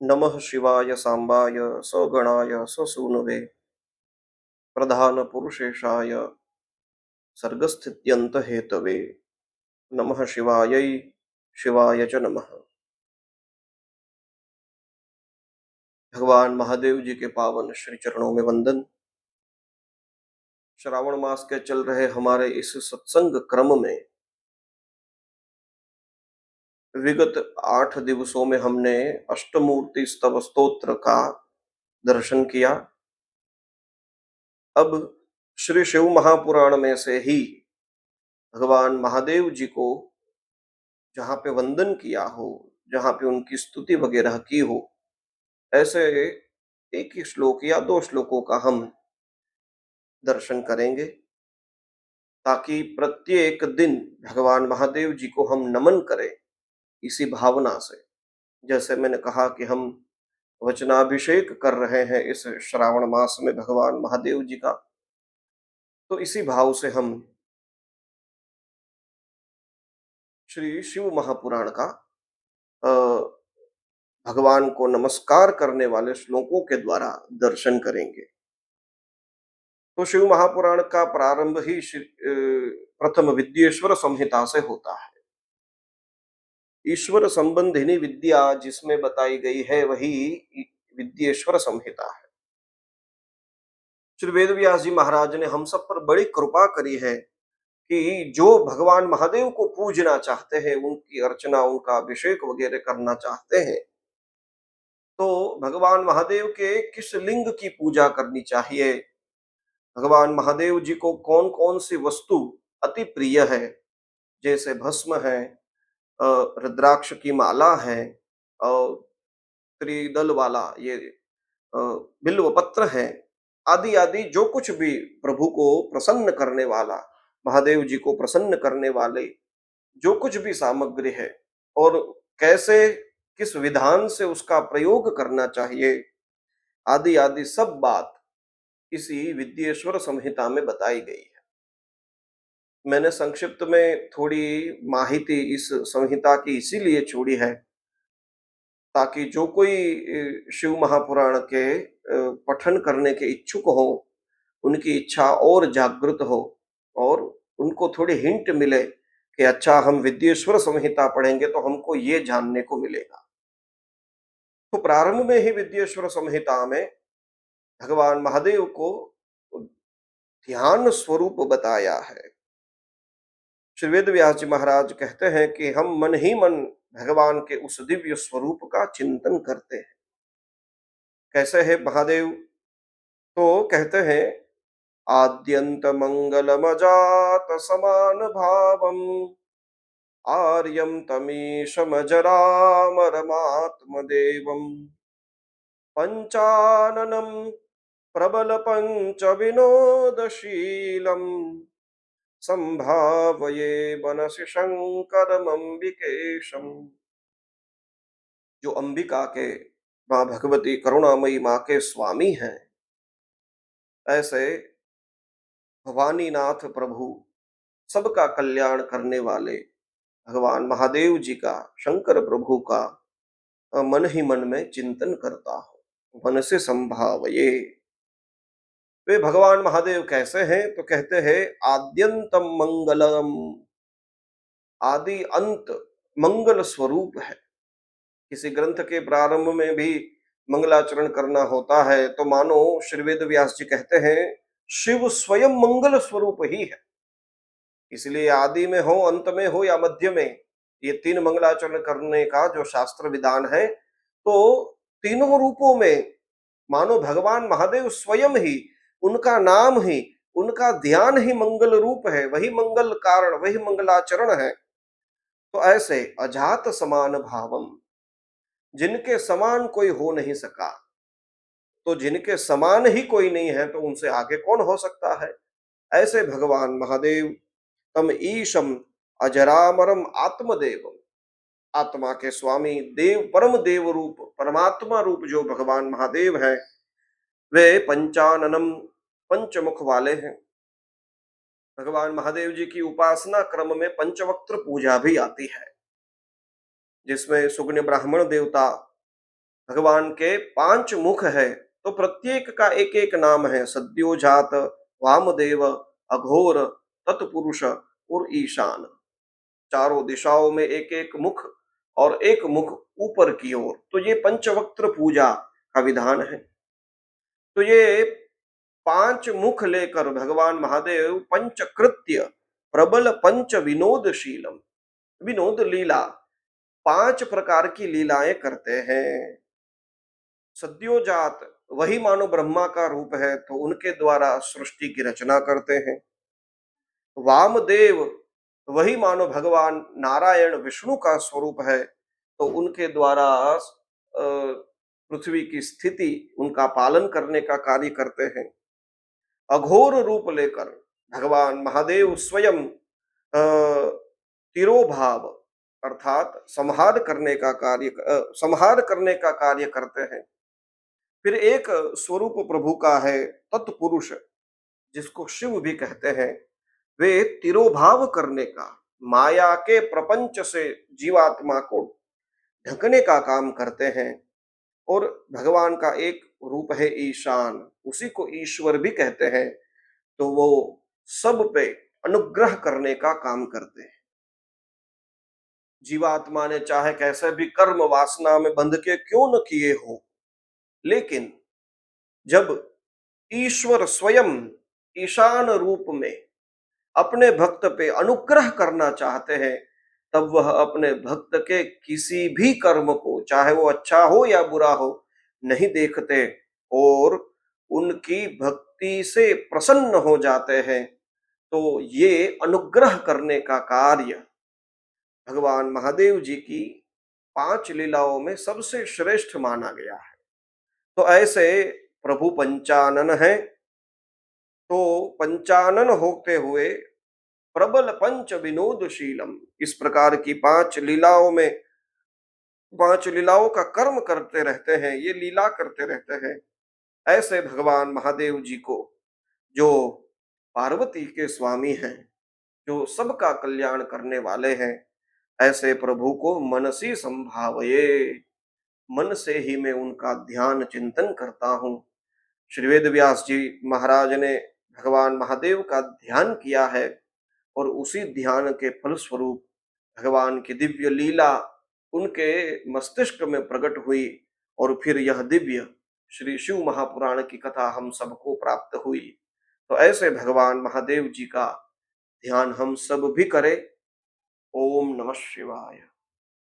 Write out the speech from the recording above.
नमः शिवाय सांबाय सगणाय ससूनवे प्रधान पुरुषेशाय सर्गस्थित्यंत हेतवे नमः शिवायै शिवाय च नमः। भगवान महादेव जी के पावन श्री चरणों में वंदन। श्रावण मास के चल रहे हमारे इस सत्संग क्रम में विगत 8 दिवसों में हमने अष्टमूर्ति स्तव स्तोत्र का दर्शन किया। अब श्री शिव महापुराण में से ही भगवान महादेव जी को जहाँ पे वंदन किया हो, जहाँ पे उनकी स्तुति वगैरह की हो, ऐसे एक ही श्लोक या 2 श्लोकों का हम दर्शन करेंगे, ताकि प्रत्येक दिन भगवान महादेव जी को हम नमन करें इसी भावना से। जैसे मैंने कहा कि हम वचनाभिषेक कर रहे हैं इस श्रावण मास में भगवान महादेव जी का, तो इसी भाव से हम श्री शिव महापुराण का भगवान को नमस्कार करने वाले श्लोकों के द्वारा दर्शन करेंगे। तो शिव महापुराण का प्रारंभ ही प्रथम विद्येश्वर संहिता से होता है। ईश्वर संबंधिनी विद्या जिसमें बताई गई है वही विद्येश्वर संहिता है। श्री वेदव्यास जी महाराज ने हम सब पर बड़ी कृपा करी है कि जो भगवान महादेव को पूजना चाहते हैं, उनकी अर्चना, उनका अभिषेक वगैरह करना चाहते हैं, तो भगवान महादेव के किस लिंग की पूजा करनी चाहिए, भगवान महादेव जी को कौन कौन सी वस्तु अति प्रिय है, जैसे भस्म है, रुद्राक्ष की माला है, और त्रिदल वाला ये बिल्व पत्र है, आदि आदि जो कुछ भी प्रभु को प्रसन्न करने वाला, महादेव जी को प्रसन्न करने वाले जो कुछ भी सामग्री है, और कैसे किस विधान से उसका प्रयोग करना चाहिए, आदि आदि सब बात इसी विद्येश्वर संहिता में बताई गई है। मैंने संक्षिप्त में थोड़ी माहिती इस संहिता की इसीलिए छोड़ी है ताकि जो कोई शिव महापुराण के पठन करने के इच्छुक हो, उनकी इच्छा और जागृत हो और उनको थोड़ी हिंट मिले कि अच्छा, हम विद्येश्वर संहिता पढ़ेंगे तो हमको ये जानने को मिलेगा। तो प्रारंभ में ही विद्येश्वर संहिता में भगवान महादेव को ध्यान स्वरूप बताया है। श्री वेदव्यास जी महाराज कहते हैं कि हम मन ही मन भगवान के उस दिव्य स्वरूप का चिंतन करते हैं। कैसे है महादेव? तो कहते हैं, आद्यंत मंगलमजात समान भावम आर्यम तमीशमजरामरमात्मदेवम पंचाननम प्रबल पंच विनोदशीलम संभावये मनसि शंकरमंबिकेशम। जो अंबिका के, माँ भगवती करुणामयी माँ के स्वामी हैं, ऐसे भवानीनाथ प्रभु, सबका कल्याण करने वाले भगवान महादेव जी का, शंकर प्रभु का मन ही मन में चिंतन करता हो, मन से संभावये। वे भगवान महादेव कैसे हैं? तो कहते हैं, आद्यंतम मंगलम, आदि अंत मंगल स्वरूप है। किसी ग्रंथ के प्रारंभ में भी मंगलाचरण करना होता है तो मानो श्री वेद व्यास जी कहते हैं, शिव स्वयं मंगल स्वरूप ही है। इसलिए आदि में हो, अंत में हो या मध्य में, ये 3 मंगलाचरण करने का जो शास्त्र विधान है, तो तीनों रूपों में मानो भगवान महादेव स्वयं ही, उनका नाम ही, उनका ध्यान ही मंगल रूप है, वही मंगल कारण, वही मंगलाचरण है। तो ऐसे अजात समान भावम, जिनके समान कोई हो नहीं सका, तो जिनके समान ही कोई नहीं है तो उनसे आगे कौन हो सकता है? ऐसे भगवान महादेव तम ईशम अजरामरम आत्मदेव, आत्मा के स्वामी, देव, परम देव रूप, परमात्मा रूप जो भगवान महादेव हैं, वे पंचाननम, पंचमुख वाले हैं। भगवान महादेव जी की उपासना क्रम में पंचवक्त्र पूजा भी आती है, जिसमें सुग्न ब्राह्मण देवता भगवान के 5 मुख है, तो प्रत्येक का एक एक नाम है। सद्योजात, वामदेव, अघोर, तत्पुरुष और ईशान। चारों दिशाओं में एक एक मुख और एक मुख ऊपर की ओर, तो ये पंचवक्त्र पूजा का विधान है। तो ये 5 मुख लेकर भगवान महादेव पंचकृत्य प्रबल पंच विनोदशीलम, विनोद लीला 5 प्रकार की लीलाएं करते हैं। सद्योजात वही मानो ब्रह्मा का रूप है, तो उनके द्वारा सृष्टि की रचना करते हैं। वामदेव वही मानो भगवान नारायण विष्णु का स्वरूप है, तो उनके द्वारा पृथ्वी की स्थिति, उनका पालन करने का कार्य करते हैं। अघोर रूप लेकर भगवान महादेव स्वयं तिरोभाव अर्थात संहार करने का कार्य करते हैं। फिर एक स्वरूप प्रभु का है तत्पुरुष, जिसको शिव भी कहते हैं। वे तिरोभाव करने का, माया के प्रपंच से जीवात्मा को ढकने का काम करते हैं। और भगवान का एक रूप है ईशान, उसी को ईश्वर भी कहते हैं। तो वो सब पे अनुग्रह करने का काम करते हैं। जीवात्मा ने चाहे कैसे भी कर्म वासना में बंध के क्यों न किए हो, लेकिन जब ईश्वर स्वयं ईशान रूप में अपने भक्त पे अनुग्रह करना चाहते हैं, तब वह अपने भक्त के किसी भी कर्म को, चाहे वो अच्छा हो या बुरा हो, नहीं देखते और उनकी भक्ति से प्रसन्न हो जाते हैं। तो ये अनुग्रह करने का कार्य भगवान महादेव जी की 5 लीलाओं में सबसे श्रेष्ठ माना गया है। तो ऐसे प्रभु पंचानन है, तो पंचानन होते हुए प्रबल पंच विनोदशीलम, इस प्रकार की 5 लीलाओं में 5 लीलाओं का कर्म करते रहते हैं, ये लीला करते रहते हैं। ऐसे भगवान महादेव जी को, जो पार्वती के स्वामी हैं, जो सबका कल्याण करने वाले हैं, ऐसे प्रभु को मनसी संभावये, मन से ही मैं उनका ध्यान चिंतन करता हूँ। श्री वेद व्यास जी महाराज ने भगवान महादेव का ध्यान किया है, और उसी ध्यान के फलस्वरूप भगवान की दिव्य लीला उनके मस्तिष्क में प्रकट हुई, और फिर यह दिव्य श्री शिव महापुराण की कथा हम सबको प्राप्त हुई। तो ऐसे भगवान महादेव जी का ध्यान हम सब भी करें। ओम नमः शिवाय।